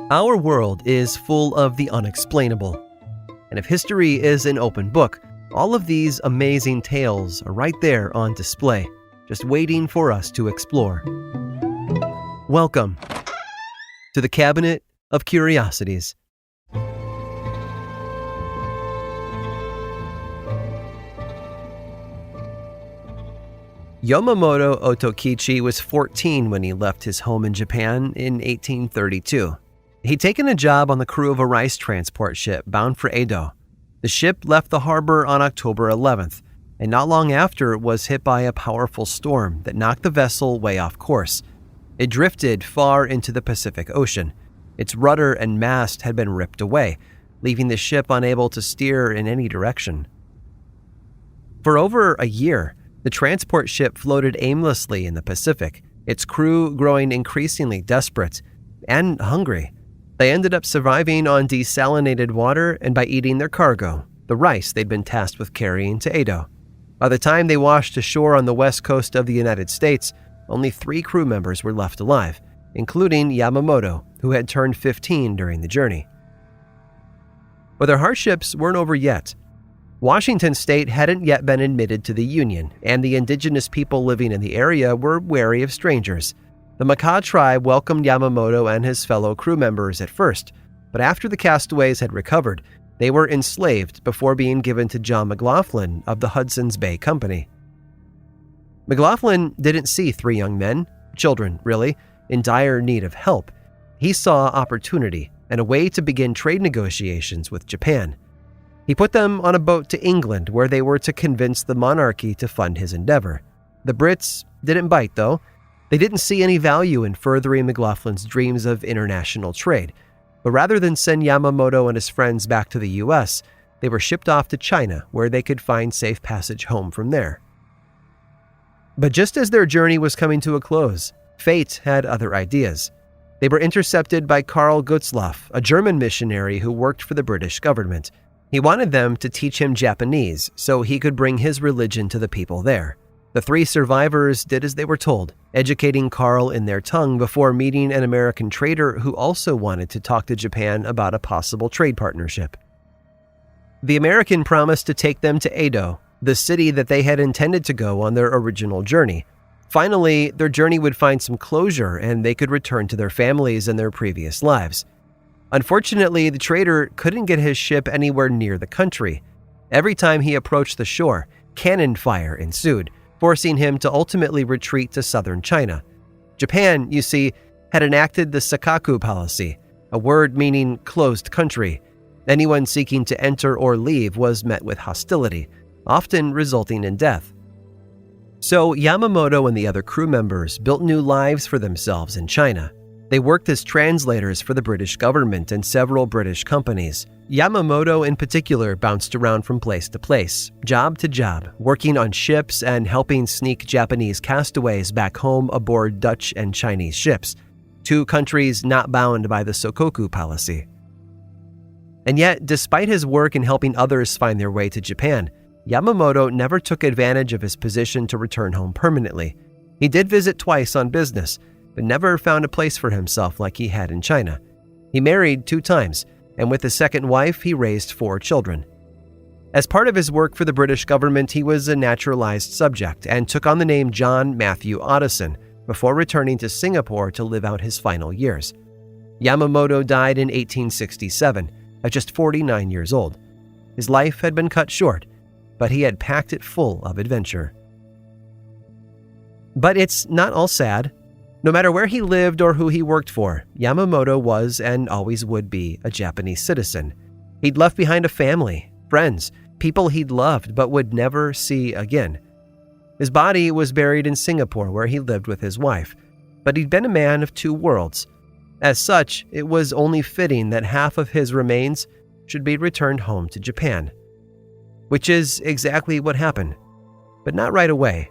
Our world is full of the unexplainable. And if history is an open book, all of these amazing tales are right there on display, just waiting for us to explore. Welcome to the Cabinet of Curiosities. Yamamoto Otokichi was 14 when he left his home in Japan in 1832. He'd taken a job on the crew of a rice transport ship bound for Edo. The ship left the harbor on October 11th, and not long after was hit by a powerful storm that knocked the vessel way off course. It drifted far into the Pacific Ocean. Its rudder and mast had been ripped away, leaving the ship unable to steer in any direction. For over a year, the transport ship floated aimlessly in the Pacific, its crew growing increasingly desperate and hungry. They ended up surviving on desalinated water and by eating their cargo, the rice they'd been tasked with carrying to Edo. By the time they washed ashore on the west coast of the United States, only 3 crew members were left alive, including Yamamoto, who had turned 15 during the journey. But their hardships weren't over yet. Washington state hadn't yet been admitted to the Union, and the indigenous people living in the area were wary of strangers. The Makah tribe welcomed Yamamoto and his fellow crew members at first, but after the castaways had recovered, they were enslaved before being given to John McLaughlin of the Hudson's Bay Company. McLaughlin didn't see 3 young men, children really, in dire need of help. He saw opportunity and a way to begin trade negotiations with Japan. He put them on a boat to England where they were to convince the monarchy to fund his endeavor. The Brits didn't bite though. They didn't see any value in furthering McLaughlin's dreams of international trade, but rather than send Yamamoto and his friends back to the U.S., they were shipped off to China where they could find safe passage home from there. But just as their journey was coming to a close, fate had other ideas. They were intercepted by Karl Gutzlaff, a German missionary who worked for the British government. He wanted them to teach him Japanese so he could bring his religion to the people there. The 3 survivors did as they were told, educating Karl in their tongue before meeting an American trader who also wanted to talk to Japan about a possible trade partnership. The American promised to take them to Edo, the city that they had intended to go on their original journey. Finally, their journey would find some closure and they could return to their families and their previous lives. Unfortunately, the trader couldn't get his ship anywhere near the country. Every time he approached the shore, cannon fire ensued, forcing him to ultimately retreat to southern China. Japan, you see, had enacted the Sakaku policy, a word meaning closed country. Anyone seeking to enter or leave was met with hostility, often resulting in death. So Yamamoto and the other crew members built new lives for themselves in China. They worked as translators for the British government and several British companies. Yamamoto in particular bounced around from place to place, job to job, working on ships and helping sneak Japanese castaways back home aboard Dutch and Chinese ships, 2 countries not bound by the Sokoku policy. And yet, despite his work in helping others find their way to Japan, Yamamoto never took advantage of his position to return home permanently. He did visit twice on business, but never found a place for himself like he had in China. He married 2 times, and with his second wife, he raised 4 children. As part of his work for the British government, he was a naturalized subject and took on the name John Matthew Otteson before returning to Singapore to live out his final years. Yamamoto died in 1867, at just 49 years old. His life had been cut short, but he had packed it full of adventure. But it's not all sad. No matter where he lived or who he worked for, Yamamoto was and always would be a Japanese citizen. He'd left behind a family, friends, people he'd loved but would never see again. His body was buried in Singapore where he lived with his wife, but he'd been a man of 2 worlds. As such, it was only fitting that half of his remains should be returned home to Japan. Which is exactly what happened, but not right away.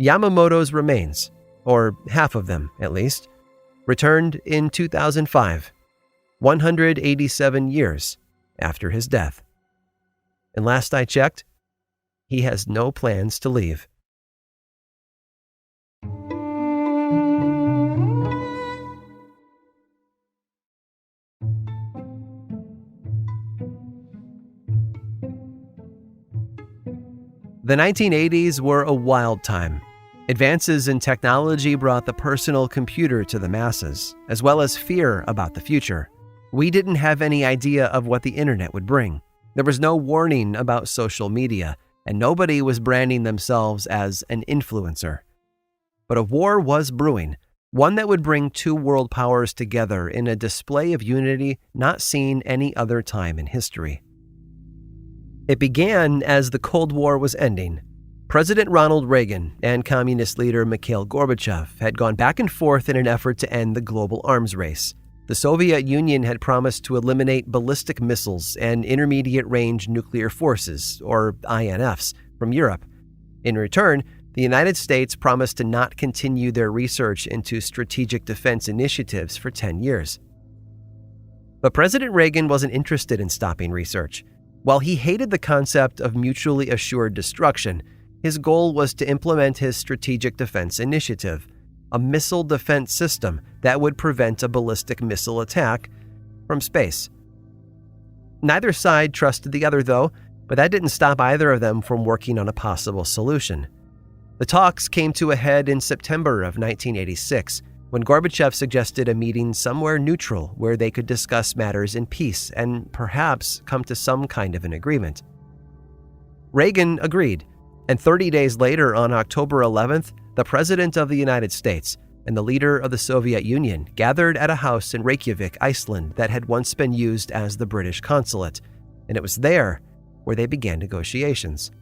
Yamamoto's remains, or half of them at least, returned in 2005, 187 years after his death. And last I checked, he has no plans to leave. The 1980s were a wild time. Advances in technology brought the personal computer to the masses, as well as fear about the future. We didn't have any idea of what the internet would bring. There was no warning about social media, and nobody was branding themselves as an influencer. But a war was brewing, one that would bring two world powers together in a display of unity not seen any other time in history. It began as the Cold War was ending. President Ronald Reagan and communist leader Mikhail Gorbachev had gone back and forth in an effort to end the global arms race. The Soviet Union had promised to eliminate ballistic missiles and intermediate-range nuclear forces, or INFs, from Europe. In return, the United States promised to not continue their research into strategic defense initiatives for 10 years. But President Reagan wasn't interested in stopping research. While he hated the concept of mutually assured destruction, his goal was to implement his Strategic Defense Initiative, a missile defense system that would prevent a ballistic missile attack from space. Neither side trusted the other, though, but that didn't stop either of them from working on a possible solution. The talks came to a head in September of 1986, when Gorbachev suggested a meeting somewhere neutral where they could discuss matters in peace and perhaps come to some kind of an agreement. Reagan agreed. And 30 days later, on October 11th, the President of the United States and the leader of the Soviet Union gathered at a house in Reykjavik, Iceland, that had once been used as the British consulate, and it was there where they began negotiations.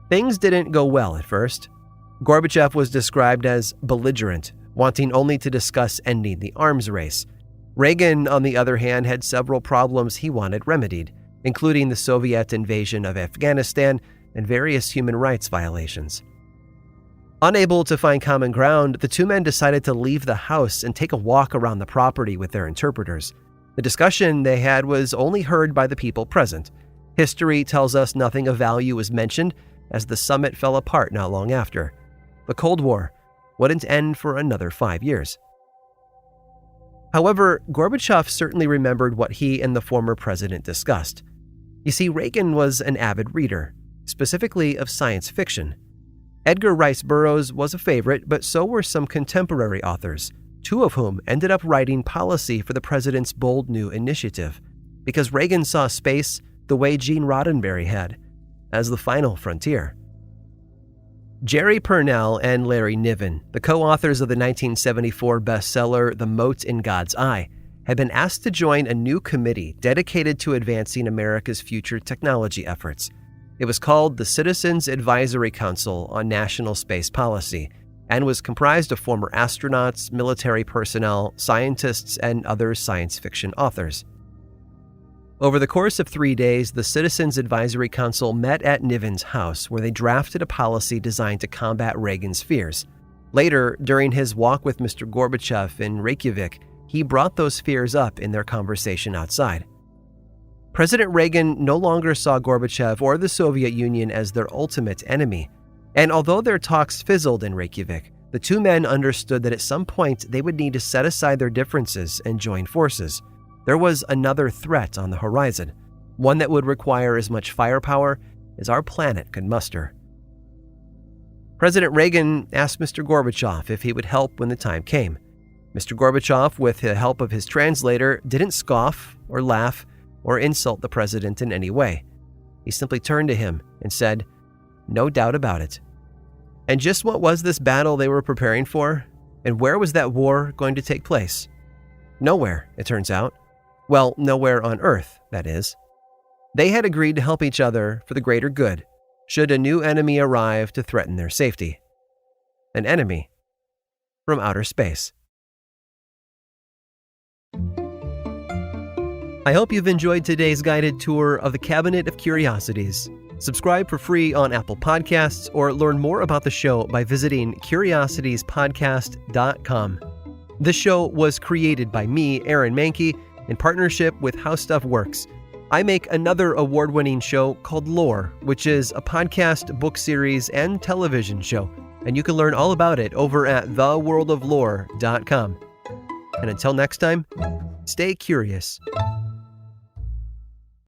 Things didn't go well at first. Gorbachev was described as belligerent, wanting only to discuss ending the arms race. Reagan, on the other hand, had several problems he wanted remedied, including the Soviet invasion of Afghanistan and various human rights violations. Unable to find common ground, the two men decided to leave the house and take a walk around the property with their interpreters. The discussion they had was only heard by the people present. History tells us nothing of value was mentioned, as the summit fell apart not long after. The Cold War wouldn't end for another 5 years. However, Gorbachev certainly remembered what he and the former president discussed. You see, Reagan was an avid reader, specifically of science fiction. Edgar Rice Burroughs was a favorite, but so were some contemporary authors, two of whom ended up writing policy for the president's bold new initiative, because Reagan saw space the way Gene Roddenberry had, as the final frontier. Jerry Pournelle and Larry Niven, the co-authors of the 1974 bestseller The Mote in God's Eye, had been asked to join a new committee dedicated to advancing America's future technology efforts. It was called the Citizens Advisory Council on National Space Policy and was comprised of former astronauts, military personnel, scientists, and other science fiction authors. Over the course of 3 days, the Citizens Advisory Council met at Niven's house, where they drafted a policy designed to combat Reagan's fears. Later, during his walk with Mr. Gorbachev in Reykjavik, he brought those fears up in their conversation outside. President Reagan no longer saw Gorbachev or the Soviet Union as their ultimate enemy. And although their talks fizzled in Reykjavik, the two men understood that at some point they would need to set aside their differences and join forces. There was another threat on the horizon, one that would require as much firepower as our planet could muster. President Reagan asked Mr. Gorbachev if he would help when the time came. Mr. Gorbachev, with the help of his translator, didn't scoff or laugh or insult the president in any way. He simply turned to him and said, "No doubt about it." And just what was this battle they were preparing for? And where was that war going to take place? Nowhere, it turns out. Well, nowhere on Earth, that is. They had agreed to help each other for the greater good, should a new enemy arrive to threaten their safety. An enemy from outer space. I hope you've enjoyed today's guided tour of the Cabinet of Curiosities. Subscribe for free on Apple Podcasts or learn more about the show by visiting curiositiespodcast.com. This show was created by me, Aaron Mahnke, in partnership with How Stuff Works. I make another award-winning show called Lore, which is a podcast, book series, and television show, and you can learn all about it over at theworldoflore.com. And until next time, stay curious.